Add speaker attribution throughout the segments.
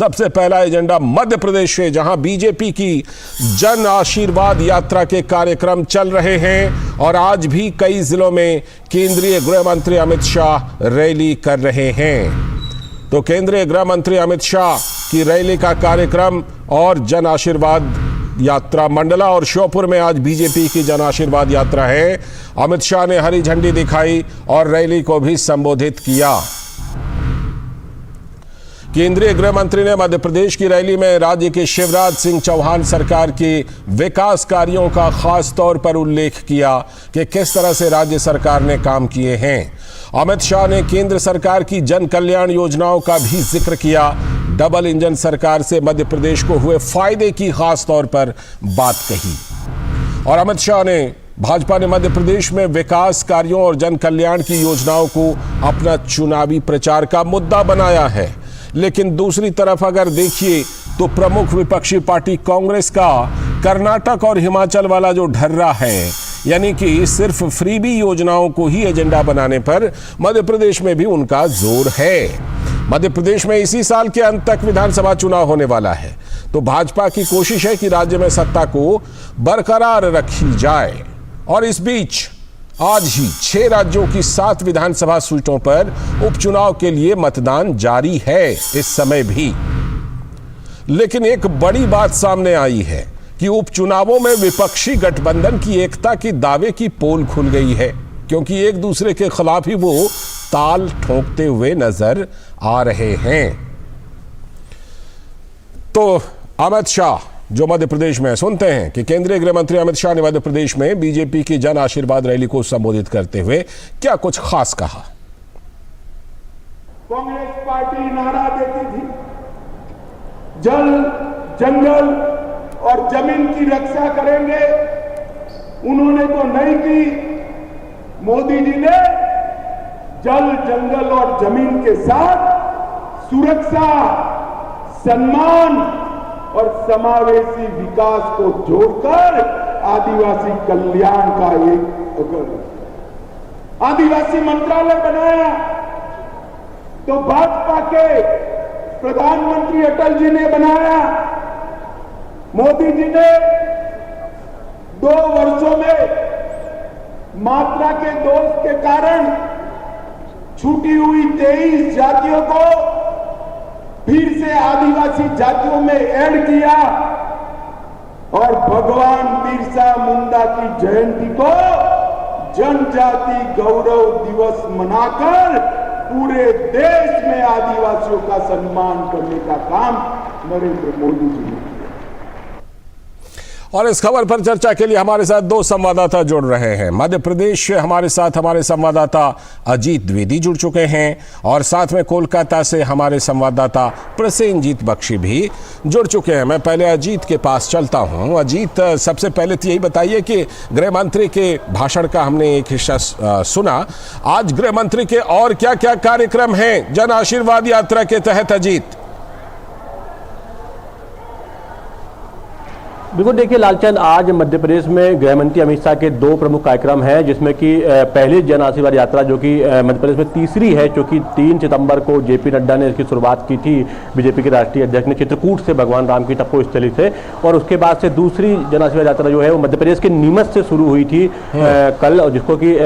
Speaker 1: सबसे पहला एजेंडा मध्य प्रदेश से, जहां बीजेपी की जन आशीर्वाद यात्रा के कार्यक्रम चल रहे हैं और आज भी कई जिलों में केंद्रीय गृह मंत्री अमित शाह रैली कर रहे हैं। तो केंद्रीय गृह मंत्री अमित शाह की रैली का कार्यक्रम और जन आशीर्वाद यात्रा मंडला और श्योपुर में आज बीजेपी की जन आशीर्वाद यात्रा है। अमित शाह ने हरी झंडी दिखाई और रैली को भी संबोधित किया। केंद्रीय गृह मंत्री ने मध्य प्रदेश की रैली में राज्य के शिवराज सिंह चौहान सरकार के विकास कार्यों का खास तौर पर उल्लेख किया कि किस तरह से राज्य सरकार ने काम किए हैं। अमित शाह ने केंद्र सरकार की जन कल्याण योजनाओं का भी जिक्र किया। डबल इंजन सरकार से मध्य प्रदेश को हुए फायदे की खास तौर पर बात कही। और अमित शाह ने भाजपा ने मध्य प्रदेश में विकास कार्यों और जन कल्याण की योजनाओं को अपना चुनावी प्रचार का मुद्दा बनाया है। लेकिन दूसरी तरफ अगर देखिए तो प्रमुख विपक्षी पार्टी कांग्रेस का कर्नाटक और हिमाचल वाला जो ढर्रा है, यानी कि सिर्फ फ्रीबी योजनाओं को ही एजेंडा बनाने पर मध्य प्रदेश में भी उनका जोर है। मध्य प्रदेश में इसी साल के अंत तक विधानसभा चुनाव होने वाला है, तो भाजपा की कोशिश है कि राज्य में सत्ता को बरकरार रखी जाए। और इस बीच आज ही 6 राज्यों की 7 विधानसभा सीटों पर उपचुनाव के लिए मतदान जारी है इस समय भी। लेकिन एक बड़ी बात सामने आई है कि उपचुनावों में विपक्षी गठबंधन की एकता की दावे की पोल खुल गई है, क्योंकि एक दूसरे के खिलाफ ही वो ताल ठोंकते हुए नजर आ रहे हैं। तो अमित शाह जो मध्य प्रदेश में, सुनते हैं कि केंद्रीय गृह मंत्री अमित शाह ने मध्य प्रदेश में बीजेपी की जन आशीर्वाद रैली को संबोधित करते हुए क्या कुछ खास कहा।
Speaker 2: कांग्रेस पार्टी नारा देती थी, जल, जंगल और जमीन की रक्षा करेंगे, उन्होंने तो नहीं की। मोदी जी ने जल, जंगल और जमीन के साथ सुरक्षा, सम्मान और समावेशी विकास को जोड़कर आदिवासी कल्याण का एक आदिवासी मंत्रालय बनाया। तो भाजपा के प्रधानमंत्री अटल जी ने बनाया। मोदी जी ने 2 वर्षों में मात्रा के दोष के कारण छूटी हुई 23 जातियों को फिर से आदिवासी जातियों में ऐड किया और भगवान बिरसा मुंडा की जयंती को जनजाति गौरव दिवस मनाकर पूरे देश में आदिवासियों का सम्मान करने का काम नरेंद्र मोदी जी ने किया।
Speaker 1: और इस खबर पर चर्चा के लिए हमारे साथ 2 संवाददाता जुड़ रहे हैं। मध्य प्रदेश से हमारे साथ हमारे संवाददाता अजीत द्विवेदी जुड़ चुके हैं और साथ में कोलकाता से हमारे संवाददाता प्रसेनजीत बख्शी भी जुड़ चुके हैं। मैं पहले अजीत के पास चलता हूं। अजीत, सबसे पहले तो यही बताइए कि गृह मंत्री के भाषण का हमने एक हिस्सा सुना, आज गृह मंत्री के और क्या क्या कार्यक्रम हैं जन आशीर्वाद यात्रा के तहत? अजीत,
Speaker 3: बिल्कुल, देखिए लालचंद, आज मध्य प्रदेश में गृह मंत्री अमित शाह के 2 प्रमुख कार्यक्रम हैं, जिसमें कि पहली जन आशीर्वाद यात्रा जो कि मध्य प्रदेश में तीसरी है, जो कि 3 सितंबर को जेपी नड्डा ने इसकी शुरुआत की थी, बीजेपी के राष्ट्रीय अध्यक्ष ने, चित्रकूट से भगवान राम की तपोस्थली से। और उसके बाद से दूसरी जन आशीर्वाद यात्रा जो है वो मध्य प्रदेश के नीमच से शुरू हुई थी कल, और जिसको कि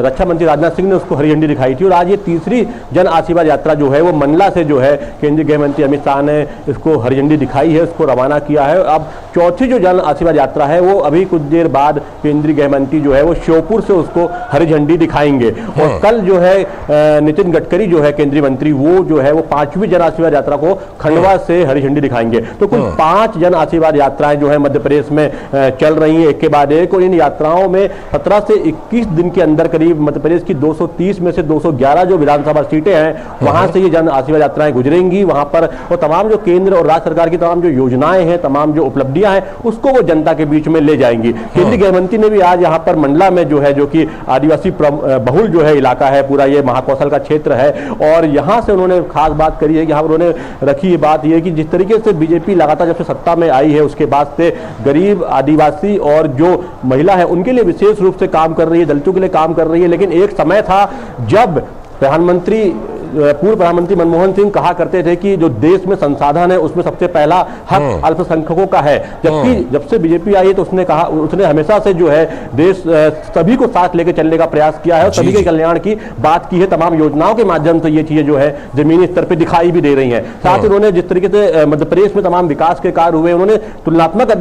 Speaker 3: रक्षा मंत्री राजनाथ सिंह ने उसको हरी झंडी दिखाई थी। और आज ये तीसरी जन आशीर्वाद यात्रा जो है वो मंडला से जो है केंद्रीय गृह मंत्री अमित शाह ने इसको हरी झंडी दिखाई है, उसको रवाना किया है। अब चौथी जो जन आशीर्वाद यात्रा है वो अभी कुछ देर बाद केंद्रीय गृह मंत्री जो है वो श्योपुर से उसको हरी झंडी दिखाएंगे। और कल जो है नितिन गडकरी जो है केंद्रीय मंत्री, वो जो है वो 5वीं जन आशीर्वाद यात्रा को खंडवा से हरी झंडी दिखाएंगे। तो कुल 5 जन आशीर्वाद यात्राएं जो है मध्य प्रदेश में चल रही हैं एक के बाद एक। और इन यात्राओं में 17 से 21 दिन के अंदर करीब मध्य प्रदेश की 230 में से 211 जो विधानसभा सीटें हैं वहां से ये जन आशीर्वाद यात्राएं गुजरेंगी वहां पर। और तमाम जो केंद्र और राज्य सरकार की तमाम जो योजनाएं हैं, तमाम जो उपलब्धियां हैं, उसको वो जनता के बीच में ले जाएंगी। केंद्रीय गृह मंत्री ने भी आज यहाँ पर मंडला में जो है, जो कि आदिवासी बहुल जो है इलाका है, पूरा ये महाकौशल का क्षेत्र है, और यहाँ से उन्होंने खास बात करी है कि यहाँ पर उन्होंने रखी ये बात ये कि जिस तरीके से बीजेपी लगातार जब से सत्ता में आई है उसके बाद से गरीब, आदिवासी और जो महिला है उनके लिए विशेष रूप से काम कर रही है, दलितों के लिए काम कर रही है। लेकिन एक समय था जब प्रधानमंत्री पूर्व प्रधानमंत्री मनमोहन सिंह कहा करते थे कि जो देश में संसाधन है उसमें सबसे पहला हक अल्पसंख्यकों का है, जबकि जब से बीजेपी आई है तो उसने हमेशा से जो है देश सभी को साथ लेकर चलने का प्रयास किया है और सभी के कल्याण की बात की है। तमाम योजनाओं के माध्यम से ये चीजें जो है जमीनी स्तर पर दिखाई भी दे रही हैं। साथ ही उन्होंने जिस तरीके से मध्य प्रदेश में तमाम विकास के कार्य हुए, उन्होंने तुलनात्मक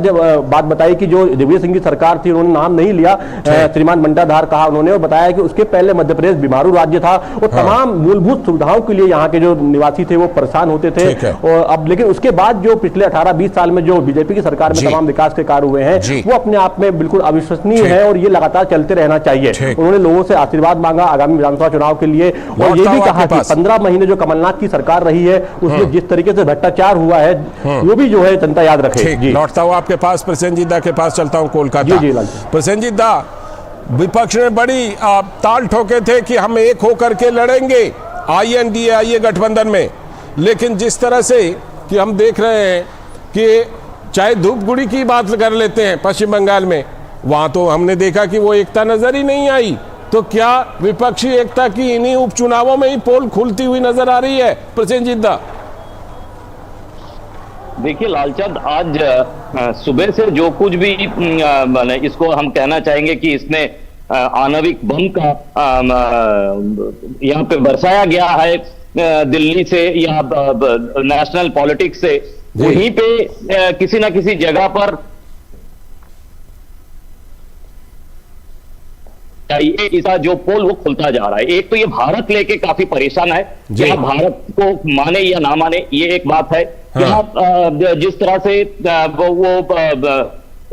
Speaker 3: बात बताई कि जो दिग्विजय सिंह की सरकार थी, उन्होंने नाम नहीं लिया, श्रीमान बंटाधार कहा उन्होंने, और बताया कि उसके पहले मध्य प्रदेश बीमारू राज्य था और तमाम मूलभूत सुविधाओं के लिए यहाँ के जो निवासी थे वो परेशान होते थे। और अब लेकिन उसके बाद जो पिछले 18-20 साल में जो बीजेपी की सरकार में तमाम विकास के कार्य हुए हैं वो अपने आप में बिल्कुल अविश्वसनीय है और ये लगातार चलते रहना चाहिए। उन्होंने लोगों से आशीर्वाद मांगा आगामी विधानसभा चुनाव के लिए और ये भी कहा कि 15 महीने जो कमलनाथ की सरकार रही है उसमें जिस तरीके से भ्रष्टाचार हुआ है वो भी जो है जनता याद रखे।
Speaker 1: लौटता हूं आपके पास, प्रसेनजीत दा के पास चलता हूं कोलकाता। प्रसेनजीत दा, विपक्ष ने बड़ी ताल ठोके थे कि हम एक होकर के लड़ेंगे INDA गठबंधन में, लेकिन जिस तरह से कि हम देख रहे हैं कि चाहे धूपगुड़ी की बात कर लेते हैं पश्चिम बंगाल में, वहां तो हमने देखा कि वो एकता नजर ही नहीं आई। तो क्या विपक्षी एकता की इन्हीं उपचुनावों में ही पोल खुलती हुई नजर आ रही है प्रसेनजीत दा?
Speaker 4: देखिए लालचंद, आज सुबह से जो कुछ भी इसको हम कहना चाहेंगे कि इसमें आणविक बम का यहाँ पे बरसाया गया है दिल्ली से या नेशनल पॉलिटिक्स से, वहीं पे किसी ना किसी जगह पर इसका जो पोल वो खुलता जा रहा है। एक तो ये भारत लेके काफी परेशान है, क्या भारत को माने या ना माने ये एक बात है। क्या जिस तरह से वो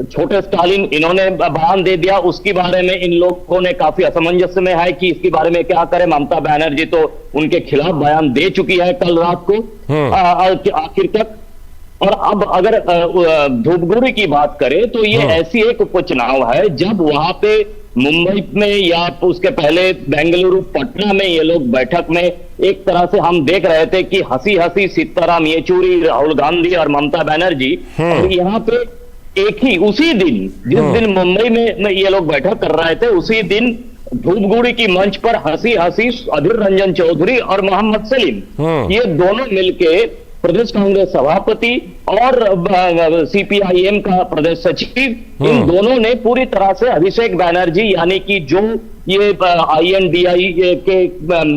Speaker 4: छोटे स्टालिन इन्होंने बयान दे दिया, उसके बारे में इन लोगों ने काफी असमंजस में है कि इसके बारे में क्या करें। ममता बनर्जी तो उनके खिलाफ बयान दे चुकी है कल रात को आखिर तक। और अब अगर धूपगुड़ी की बात करें तो ये ऐसी एक उपचुनाव है जब वहां पे मुंबई में या उसके पहले बेंगलुरु पटना में ये लोग बैठक में एक तरह से हम देख रहे थे कि हंसी हंसी सीताराम येचुरी, राहुल गांधी और ममता बनर्जी, और यहाँ पे एक ही उसी दिन जिस दिन मुंबई में ये लोग बैठक कर रहे थे उसी दिन धूपगुड़ी की मंच पर हंसी हंसी अधीर रंजन चौधरी और मोहम्मद सलीम ये दोनों मिलके प्रदेश कांग्रेस सभापति और CPIM का प्रदेश सचिव, इन दोनों ने पूरी तरह से अभिषेक बनर्जी यानी कि जो ये INDA के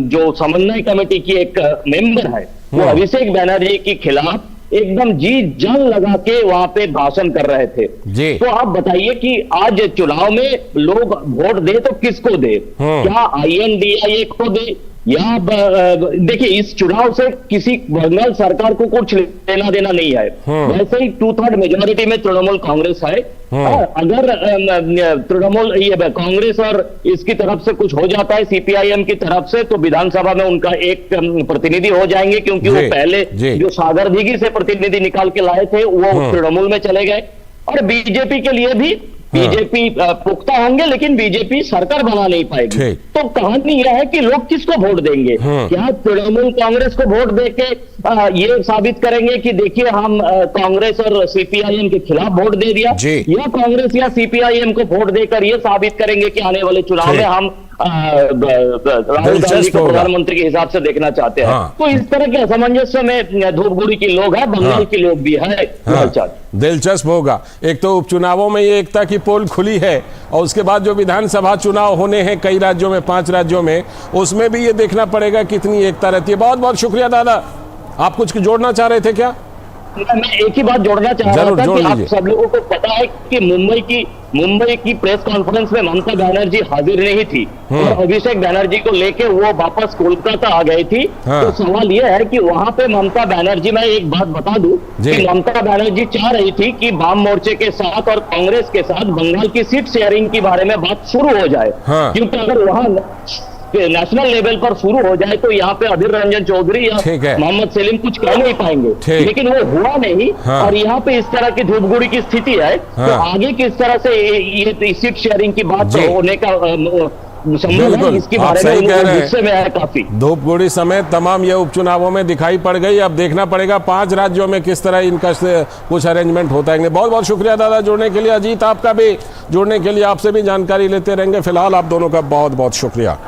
Speaker 4: जो समन्वय कमेटी की एक मेंबर है वो अभिषेक बनर्जी के खिलाफ एकदम जी जान लगा के वहां पे भाषण कर रहे थे। तो आप बताइए कि आज चुनाव में लोग वोट दे तो किसको दे? क्या INDA को दे या देखिए इस चुनाव से किसी बंगाल सरकार को कुछ लेना देना नहीं है। वैसे ही 2/3 मेजोरिटी में तृणमूल कांग्रेस है। अगर तृणमूल ये कांग्रेस और इसकी तरफ से कुछ हो जाता है CPIM की तरफ से तो विधानसभा में उनका एक प्रतिनिधि हो जाएंगे, क्योंकि वो पहले जो सागर दिघी से प्रतिनिधि निकाल के लाए थे वो तृणमूल में चले गए। और बीजेपी के लिए भी बीजेपी पुख्ता होंगे लेकिन बीजेपी सरकार बना नहीं पाएगी। तो कहानी यह है कि लोग किसको वोट देंगे? क्या तृणमूल कांग्रेस को वोट देके ये साबित करेंगे कि देखिए हम कांग्रेस और CPIM के खिलाफ वोट दे दिया, या कांग्रेस या CPIM को वोट देकर ये साबित करेंगे कि आने वाले चुनाव में हम राहुल गांधी को प्रधानमंत्री के हिसाब से देखना चाहते हैं। तो इस तरह के असमंजस्य में धूपगुड़ी के लोग हैं, बंगाल के लोग भी हैं।
Speaker 1: दिलचस्प होगा। एक तो उपचुनावों में ये एकता की पोल खुली है और उसके बाद जो विधानसभा चुनाव होने हैं कई राज्यों में, 5 राज्यों में, उसमें भी ये देखना पड़ेगा कितनी एकता रहती है। बहुत बहुत शुक्रिया दादा। आप कुछ जोड़ना चाह रहे थे क्या?
Speaker 4: मैं एक ही बात जोड़ना चाह रहा था कि आप सब लोगों को पता है कि मुंबई की प्रेस कॉन्फ्रेंस में ममता बनर्जी हाजिर नहीं थी और अभिषेक बनर्जी को लेके वो वापस कोलकाता आ गई थी। तो सवाल ये है कि वहां पे ममता बनर्जी, मैं एक बात बता दूं कि ममता बनर्जी चाह रही थी कि वाम मोर्चे के साथ और कांग्रेस के साथ बंगाल की सीट शेयरिंग के बारे में बात शुरू हो जाए, क्योंकि अगर वहां नेशनल लेवल पर शुरू हो जाए तो यहाँ पे अधीर रंजन चौधरी या मोहम्मद सलीम कुछ कह नहीं पाएंगे, लेकिन वो हुआ नहीं। और यहाँ पे इस तरह की धूपगुड़ी की स्थिति है। तो आगे किस तरह से ये सीट शेयरिंग की बात होने का संभव है, इसके बारे में गुस्से में है काफी।
Speaker 1: धूपगुड़ी समेत तमाम ये उपचुनावों में दिखाई पड़ गई। अब देखना पड़ेगा 5 राज्यों में किस तरह इनका कुछ अरेंजमेंट होता है। बहुत बहुत शुक्रिया दादा जुड़ने के लिए। अजीत आपका भी जुड़ने के लिए, आपसे भी जानकारी लेते रहेंगे। फिलहाल आप दोनों का बहुत बहुत शुक्रिया।